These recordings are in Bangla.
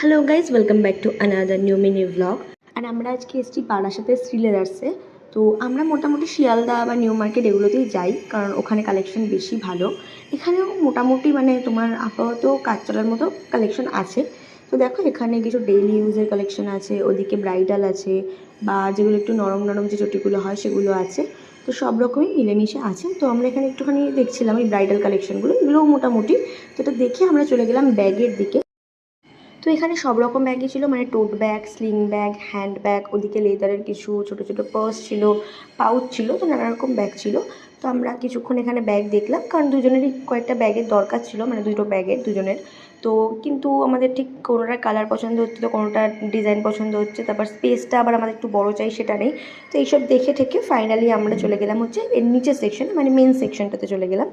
Hello guys, welcome back to another new mini blog. আর আমরা আজকে এসেছি বারাসাতে শ্রীলেদার্সে। তো আমরা মোটামুটি শিয়ালদা বা নিউ মার্কেট এগুলোতেই যাই, কারণ ওখানে কালেকশন বেশি ভালো। এখানেও মোটামুটি মানে তোমার আপাতত কাজ চলার মতো কালেকশন আছে। তো দেখো, এখানে কিছু ডেইলি ইউজের কালেকশন আছে, ওদিকে ব্রাইডাল আছে, বা যেগুলো একটু নরম নরম যে চটিগুলো হয় সেগুলো আছে। তো সব রকমই মিলেমিশে আছে। তো আমরা এখানে একটুখানি দেখছিলাম এই ব্রাইডাল কালেকশনগুলো, এগুলোও মোটামুটি। তো এটা দেখে আমরা চলে গেলাম ব্যাগের দিকে। তো এখানে সব রকম ব্যাগই ছিল, মানে টোট bag, sling bag, hand bag, ওদিকে লেদারের কিছু ছোটো ছোটো পার্স ছিল, পাউচ ছিল, তো নানা রকম ব্যাগ ছিল। তো আমরা কিছুক্ষণ এখানে ব্যাগ দেখলাম, কারণ দুজনেরই কয়েকটা ব্যাগের দরকার ছিল, মানে দুটো ব্যাগের দুজনের। তো কিন্তু আমাদের ঠিক কোনোটার কালার পছন্দ হচ্ছে, তো কোনোটার ডিজাইন পছন্দ হচ্ছে, তারপর স্পেসটা আবার আমাদের একটু বড়ো চাই, সেটা নেই। তো এইসব দেখে ঠেকে ফাইনালি আমরা চলে গেলাম হচ্ছে এর নিচের সেকশনে, মানে মেন সেকশনটাতে চলে গেলাম।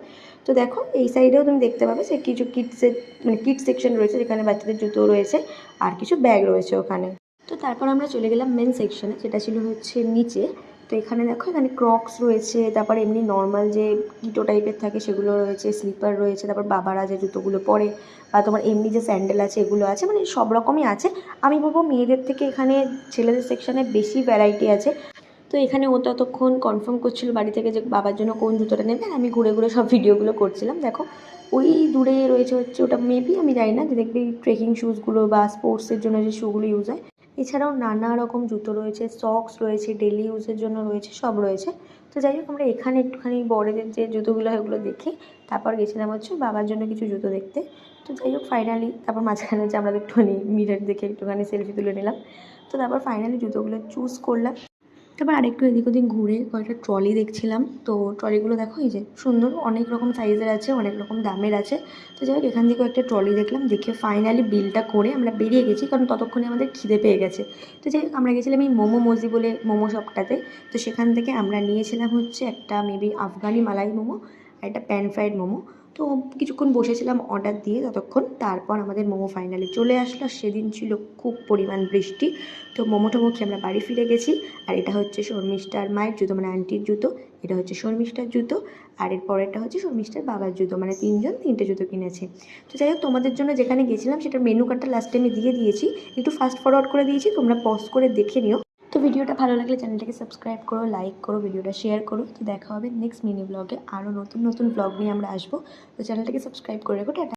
তো দেখো, এই সাইডেও তুমি দেখতে পাবে যে কিছু কিডসের মানে কিডস সেকশন রয়েছে, যেখানে বাচ্চাদের জুতো রয়েছে আর কিছু ব্যাগ রয়েছে ওখানে। তো তারপর আমরা চলে গেলাম মেন সেকশনে, যেটা ছিল হচ্ছে নিচে। তো এখানে দেখো, এখানে ক্রক্স রয়েছে, তারপর এমনি নর্মাল যে কিটো টাইপের থাকে সেগুলো রয়েছে, স্লিপার রয়েছে, তারপর বাবারা যে জুতোগুলো পরে, বা তোমার এমনি যে স্যান্ডেল আছে এগুলো আছে, মানে সব রকমই আছে। আমি বলবো মেয়েদের থেকে এখানে ছেলেদের সেকশনে বেশি ভ্যারাইটি আছে। তো এখানে ও ততক্ষণ কনফার্ম করছিল বাড়ি থেকে যে বাবার জন্য কোন জুতোটা নেবে, আর আমি ঘুরে ঘুরে সব ভিডিওগুলো করছিলাম। দেখো, ওই দূরে রয়েছে হচ্ছে ওটা, মেবি আমি জানি না, যে দেখবি ট্রেকিং শ্যুজগুলো বা স্পোর্টসের জন্য যে শ্যুগুলো ইউজ হয়। এছাড়াও নানা রকম জুতো রয়েছে, সক্স রয়েছে, ডেলি ইউজের জন্য রয়েছে, সব রয়েছে। তো যাই হোক, আমরা এখানে একটুখানি বড়দের যে জুতোগুলো হয় ওগুলো দেখে তারপর গেছিলাম হচ্ছে বাবার জন্য কিছু জুতো দেখতে। তো যাই হোক, ফাইনালি তারপর মাঝখানে হচ্ছে আমরা একটুখানি মিরর দেখে একটুখানি সেলফি তুলে নিলাম। তো তারপর ফাইনালি জুতোগুলো চুজ করলাম। তারপর আরেকটু এদিক ওদিক ঘুরে কয়েকটা ট্রলি দেখছিলাম। তো ট্রলিগুলো দেখো, এই যে সুন্দর, অনেক রকম সাইজের আছে, অনেক রকম দামের আছে। তো যাই হোক, এখান থেকে একটা ট্রলি দেখলাম, দেখে ফাইনালি বিলটা করে আমরা বেরিয়ে গেছি, কারণ ততক্ষণে আমাদের খিদে পেয়ে গেছে। তো যাই হোক, আমরা গেছিলাম এই মোমো মজি বলে মোমো শপটাতে। তো সেখান থেকে আমরা নিয়েছিলাম হচ্ছে একটা মেবি আফগানি মালাই মোমো আর একটা প্যান ফ্রাইড মোমো। তো কিছুক্ষণ বসেছিলাম অর্ডার দিয়ে ততক্ষণ, তারপর আমাদের মোমো ফাইনালি চলে আসলো। সেদিন ছিল খুব পরিমাণ বৃষ্টি। তো মোমো টোমো খেয়ে আমরা বাড়ি ফিরে গেছি। আর এটা হচ্ছে শর্মিষ্ঠার মায়ের জুতো, মানে আন্টির জুতো। এটা হচ্ছে শর্মিষ্ঠার জুতো। আর এর পরেরটা হচ্ছে শর্মিষ্ঠার বাবার জুতো, মানে তিনজন তিনটে জুতো কিনেছে। তো যাই হোক, তোমাদের জন্য যেখানে গেছিলাম সেটার মেনু কার্ডটা লাস্টে আমি দিয়ে দিয়েছি, একটু ফাস্ট ফরওয়ার্ড করে দিয়েছি, তোমরা পজ করে দেখে নিও। তো ভিডিওটা ভালো লাগলে চ্যানেলটাকে সাবস্ক্রাইব করো, লাইক করো, ভিডিওটা শেয়ার করো। তো দেখা হবে নেক্সট মিনি ব্লগে, আরও নতুন নতুন ব্লগ নিয়ে আমরা আসবো। তো চ্যানেলটাকে সাবস্ক্রাইব করে রেখো। টাটা।